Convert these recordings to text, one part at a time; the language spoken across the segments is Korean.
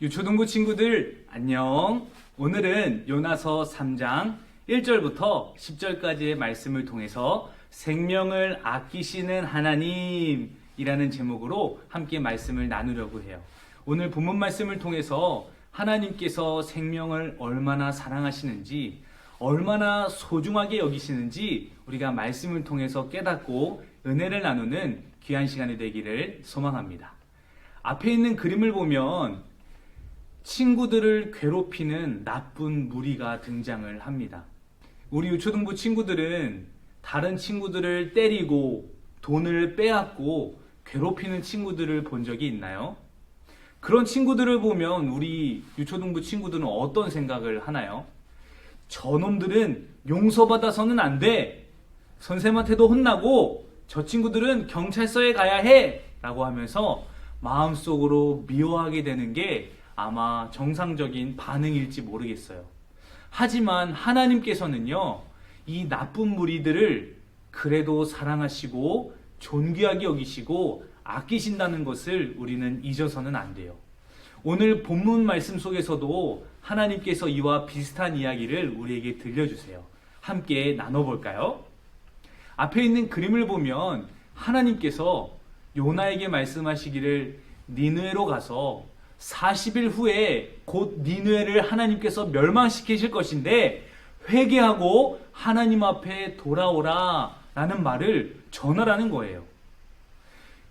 유초등부 친구들 안녕. 오늘은 요나서 3장 1절부터 10절까지의 말씀을 통해서 생명을 아끼시는 하나님이라는 제목으로 함께 말씀을 나누려고 해요. 오늘 본문 말씀을 통해서 하나님께서 생명을 얼마나 사랑하시는지, 얼마나 소중하게 여기시는지 우리가 말씀을 통해서 깨닫고 은혜를 나누는 귀한 시간이 되기를 소망합니다. 앞에 있는 그림을 보면 친구들을 괴롭히는 나쁜 무리가 등장을 합니다. 우리 유초등부 친구들은 다른 친구들을 때리고 돈을 빼앗고 괴롭히는 친구들을 본 적이 있나요? 그런 친구들을 보면 우리 유초등부 친구들은 어떤 생각을 하나요? 저놈들은 용서받아서는 안 돼. 선생님한테도 혼나고 저 친구들은 경찰서에 가야 해. 라고 하면서 마음속으로 미워하게 되는 게 아마 정상적인 반응일지 모르겠어요. 하지만 하나님께서는요, 이 나쁜 무리들을 그래도 사랑하시고 존귀하게 여기시고 아끼신다는 것을 우리는 잊어서는 안 돼요. 오늘 본문 말씀 속에서도 하나님께서 이와 비슷한 이야기를 우리에게 들려주세요. 함께 나눠볼까요? 앞에 있는 그림을 보면 하나님께서 요나에게 말씀하시기를 니느웨로 가서 40일 후에 곧 니느웨를 하나님께서 멸망시키실 것인데 회개하고 하나님 앞에 돌아오라 라는 말을 전하라는 거예요.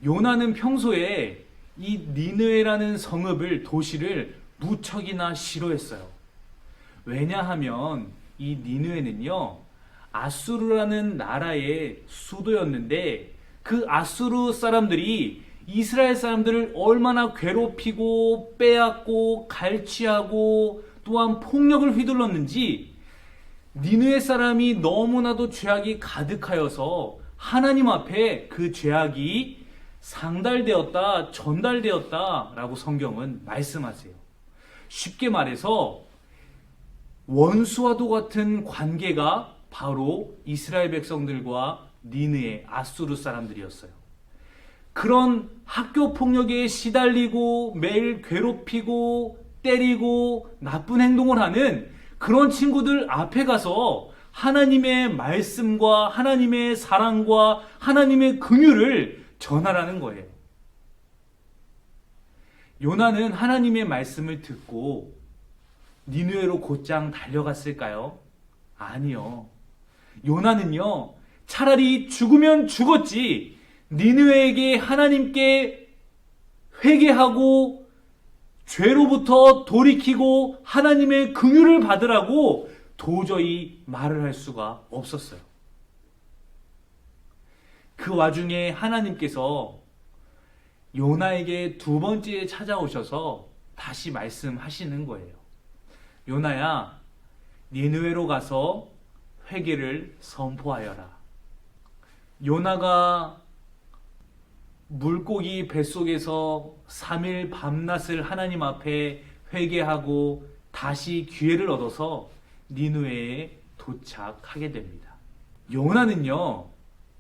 요나는 평소에 이 니느웨라는 성읍을, 도시를 무척이나 싫어했어요. 왜냐하면 이 니느웨는요, 아수르라는 나라의 수도였는데 그 아수르 사람들이 이스라엘 사람들을 얼마나 괴롭히고 빼앗고 갈취하고 또한 폭력을 휘둘렀는지 니느웨 사람이 너무나도 죄악이 가득하여서 하나님 앞에 그 죄악이 상달되었다, 전달되었다 라고 성경은 말씀하세요. 쉽게 말해서 원수와도 같은 관계가 바로 이스라엘 백성들과 니느웨 아수르 사람들이었어요. 그런 학교 폭력에 시달리고 매일 괴롭히고 때리고 나쁜 행동을 하는 그런 친구들 앞에 가서 하나님의 말씀과 하나님의 사랑과 하나님의 긍휼을 전하라는 거예요. 요나는 하나님의 말씀을 듣고 니느웨로 곧장 달려갔을까요? 아니요. 요나는요, 차라리 죽으면 죽었지 니느웨에게 하나님께 회개하고 죄로부터 돌이키고 하나님의 긍휼을 받으라고 도저히 말을 할 수가 없었어요. 그 와중에 하나님께서 요나에게 두 번째 찾아오셔서 다시 말씀하시는 거예요. 요나야, 니느웨로 가서 회개를 선포하여라. 요나가 물고기 뱃속에서 3일 밤낮을 하나님 앞에 회개하고 다시 기회를 얻어서 니느웨에 도착하게 됩니다. 요나는요,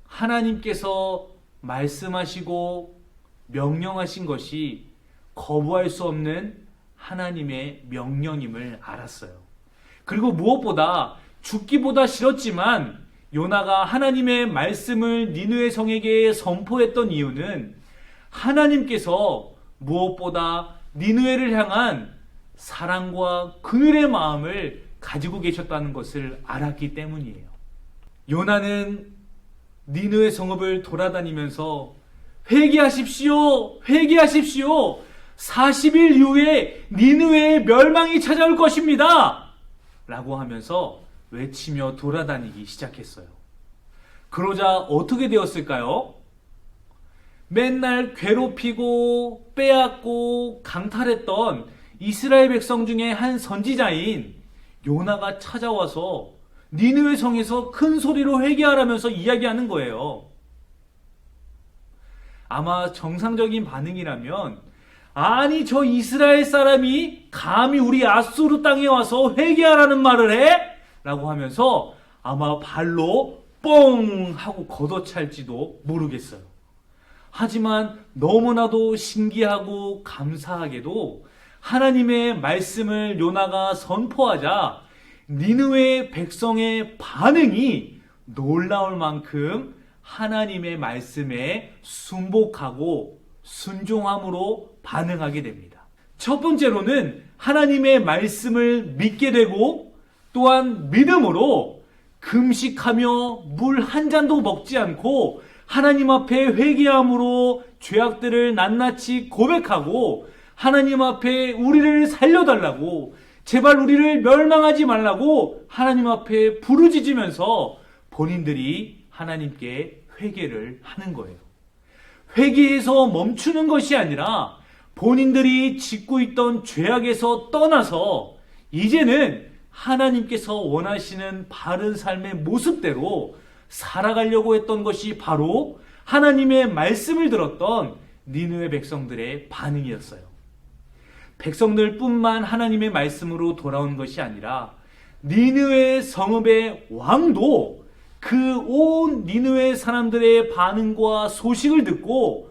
하나님께서 말씀하시고 명령하신 것이 거부할 수 없는 하나님의 명령임을 알았어요. 그리고 무엇보다 죽기보다 싫었지만 요나가 하나님의 말씀을 니느웨 성에게 선포했던 이유는 하나님께서 무엇보다 니느웨를 향한 사랑과 긍휼의 마음을 가지고 계셨다는 것을 알았기 때문이에요. 요나는 니느웨 성읍을 돌아다니면서 회개하십시오, 회개하십시오. 40일 이후에 니느웨의 멸망이 찾아올 것입니다 라고 하면서 외치며 돌아다니기 시작했어요. 그러자 어떻게 되었을까요? 맨날 괴롭히고 빼앗고 강탈했던 이스라엘 백성 중에 한 선지자인 요나가 찾아와서 니느웨 성에서 큰 소리로 회개하라면서 이야기하는 거예요. 아마 정상적인 반응이라면 아니 저 이스라엘 사람이 감히 우리 아수르 땅에 와서 회개하라는 말을 해? 라고 하면서 아마 발로 뻥 하고 걷어찰지도 모르겠어요. 하지만 너무나도 신기하고 감사하게도 하나님의 말씀을 요나가 선포하자 니느웨 백성의 반응이 놀라울 만큼 하나님의 말씀에 순복하고 순종함으로 반응하게 됩니다. 첫 번째로는 하나님의 말씀을 믿게 되고 또한 믿음으로 금식하며 물 한 잔도 먹지 않고 하나님 앞에 회개함으로 죄악들을 낱낱이 고백하고 하나님 앞에 우리를 살려달라고 제발 우리를 멸망하지 말라고 하나님 앞에 부르짖으면서 본인들이 하나님께 회개를 하는 거예요. 회개에서 멈추는 것이 아니라 본인들이 짓고 있던 죄악에서 떠나서 이제는 하나님께서 원하시는 바른 삶의 모습대로 살아가려고 했던 것이 바로 하나님의 말씀을 들었던 니느웨 백성들의 반응이었어요. 백성들뿐만 하나님의 말씀으로 돌아온 것이 아니라 니느웨 성읍의 왕도 그 온 니느웨 사람들의 반응과 소식을 듣고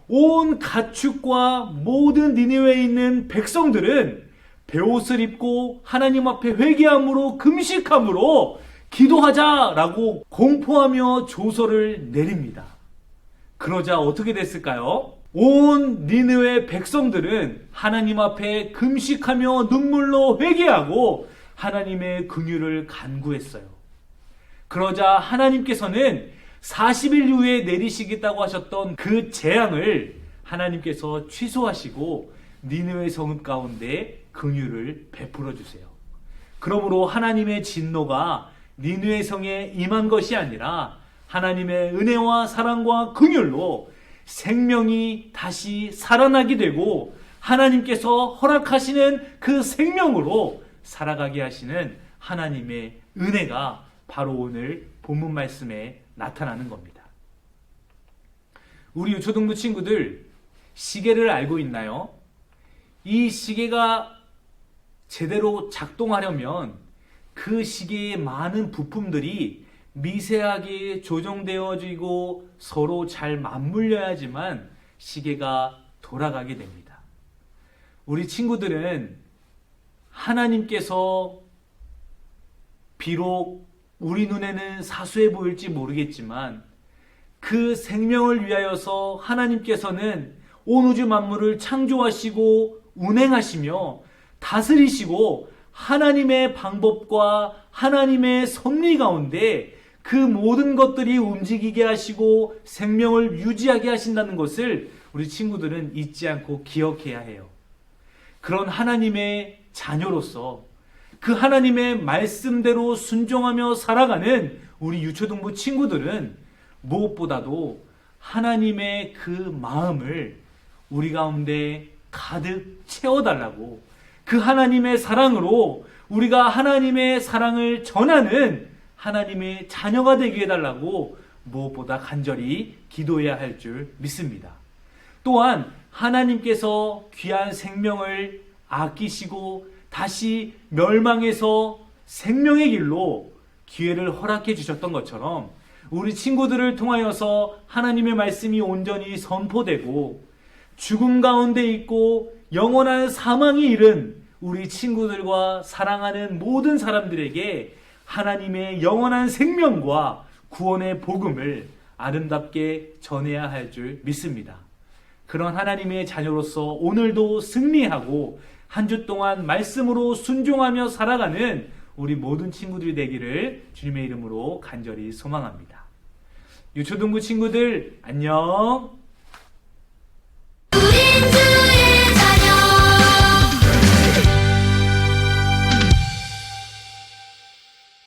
온 가축과 모든 니느웨에 있는 백성들은 베옷을 입고 하나님 앞에 회개함으로 금식함으로 기도하자라고 공포하며 조서를 내립니다. 그러자 어떻게 됐을까요? 온 니느웨 백성들은 하나님 앞에 금식하며 눈물로 회개하고 하나님의 긍휼을 간구했어요. 그러자 하나님께서는 40일 후에 내리시겠다고 하셨던 그 재앙을 하나님께서 취소하시고 니느웨 성읍 가운데 긍휼을 베풀어 주세요. 그러므로 하나님의 진노가 니느웨 성에 임한 것이 아니라 하나님의 은혜와 사랑과 긍휼로 생명이 다시 살아나게 되고 하나님께서 허락하시는 그 생명으로 살아가게 하시는 하나님의 은혜가 바로 오늘 본문 말씀에 나타나는 겁니다. 우리 유초등부 친구들 시계를 알고 있나요? 이 시계가 제대로 작동하려면 그 시계의 많은 부품들이 미세하게 조정되어지고 서로 잘 맞물려야지만 시계가 돌아가게 됩니다. 우리 친구들은 하나님께서 비록 우리 눈에는 사소해 보일지 모르겠지만 그 생명을 위하여서 하나님께서는 온 우주 만물을 창조하시고 운행하시며 다스리시고 하나님의 방법과 하나님의 섭리 가운데 그 모든 것들이 움직이게 하시고 생명을 유지하게 하신다는 것을 우리 친구들은 잊지 않고 기억해야 해요. 그런 하나님의 자녀로서 그 하나님의 말씀대로 순종하며 살아가는 우리 유초등부 친구들은 무엇보다도 하나님의 그 마음을 우리 가운데 가득 채워달라고 그 하나님의 사랑으로 우리가 하나님의 사랑을 전하는 하나님의 자녀가 되게 해달라고 무엇보다 간절히 기도해야 할 줄 믿습니다. 또한 하나님께서 귀한 생명을 아끼시고 다시 멸망에서 생명의 길로 기회를 허락해 주셨던 것처럼 우리 친구들을 통하여서 하나님의 말씀이 온전히 선포되고 죽음 가운데 있고 영원한 사망이 이른 우리 친구들과 사랑하는 모든 사람들에게 하나님의 영원한 생명과 구원의 복음을 아름답게 전해야 할 줄 믿습니다. 그런 하나님의 자녀로서 오늘도 승리하고 한 주 동안 말씀으로 순종하며 살아가는 우리 모든 친구들이 되기를 주님의 이름으로 간절히 소망합니다. 유초등부 친구들 안녕.